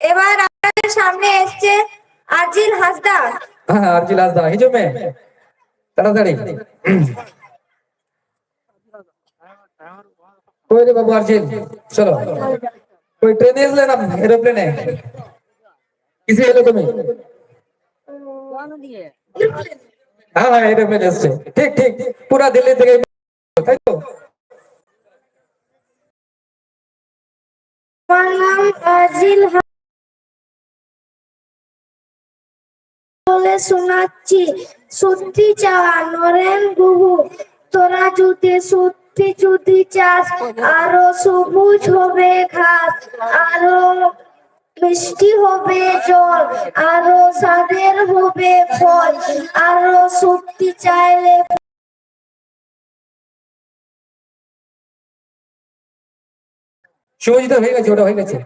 এবার আপনাদের সামনে এসছে আরজিল হাসদা। হ্যাঁ, আরজিল হাসদা হিজো মে তাড়াতাড়ি। कोई रे बाबू अर्जिल, चलो। कोई ट्रेन एले ना एरोप्लेने? किसे एलो तुम्हें? हाँ हाँ एरोप्लेन एसছে। ठीक ठीक पूरा दिल्ली থেকে তাই তো? আমার নাম আরজিল বলে শোনাচ্ছি। সত্যি চাওয়া নরেন গুহু, তোরা যদি চাস আরো সবুজ হবে ঘাস, আরো মিষ্টি হবে জল, আরো স্বাদের হবে ফল, আরো সত্যি চাইলে শুভজিৎ হয়ে গেছে, ওটা হয়ে গেছে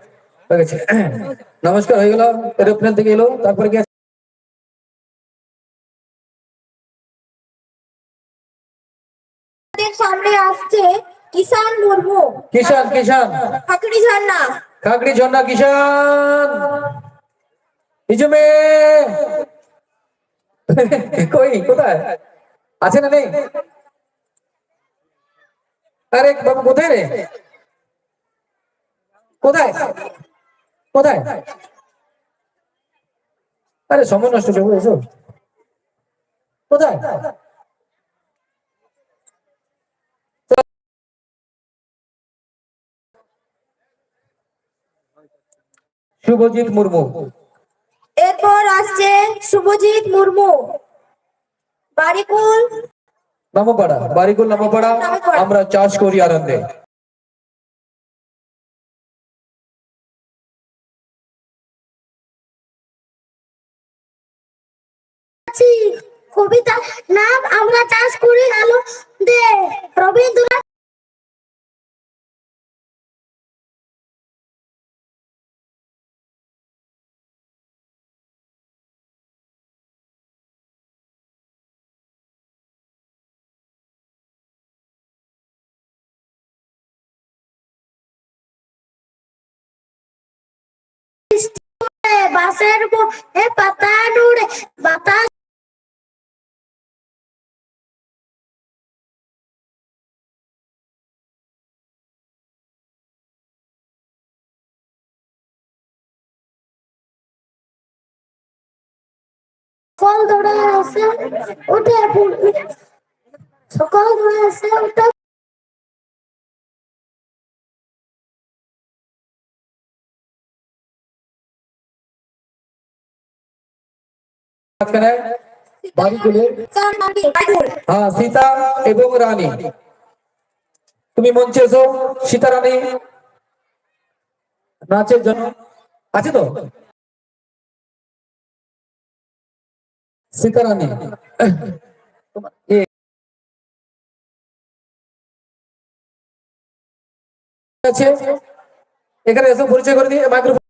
হয়ে গেছে। নমস্কার হয়ে গেল, এরোপ্লেন থেকে এলো, তারপরে কি সামনে আসছে কিষান মুর্মু। কিষান কিষান খাকড়ি ঝর্ণা খাগড়ি ঝর্ণা কিষান হিজো মে। কই কোথায় আছে না নেই? আরে বাবু কোথায় রে, কোথায় কোথায়? আরে সময় নষ্ট করবো এসব, কোথায়? শুভজিৎ মুর্মু। এরপর আসছে শুভজিৎ মুর্মু। বারিকুল নামপাড়া, বারিকুল নামপাড়া। আমরা চাষ করি আনন্দে। কবিতা নাম আমরা চাষ করি আনন্দে, রবীন্দ্রনাথ। বাসের পাতা নুড়ে বাতাস ফল ধরে এসে উঠে সকাল ধরে এসে উঠে হ্যাঁ সীতা এবং রানী, তুমি মঞ্চে এসো। সীতা রানী নাচের জন্য আছে তো? সীতা রানী আছে, এখানে এসে পরিচয় করে দিয়ে মাইক্রোফোন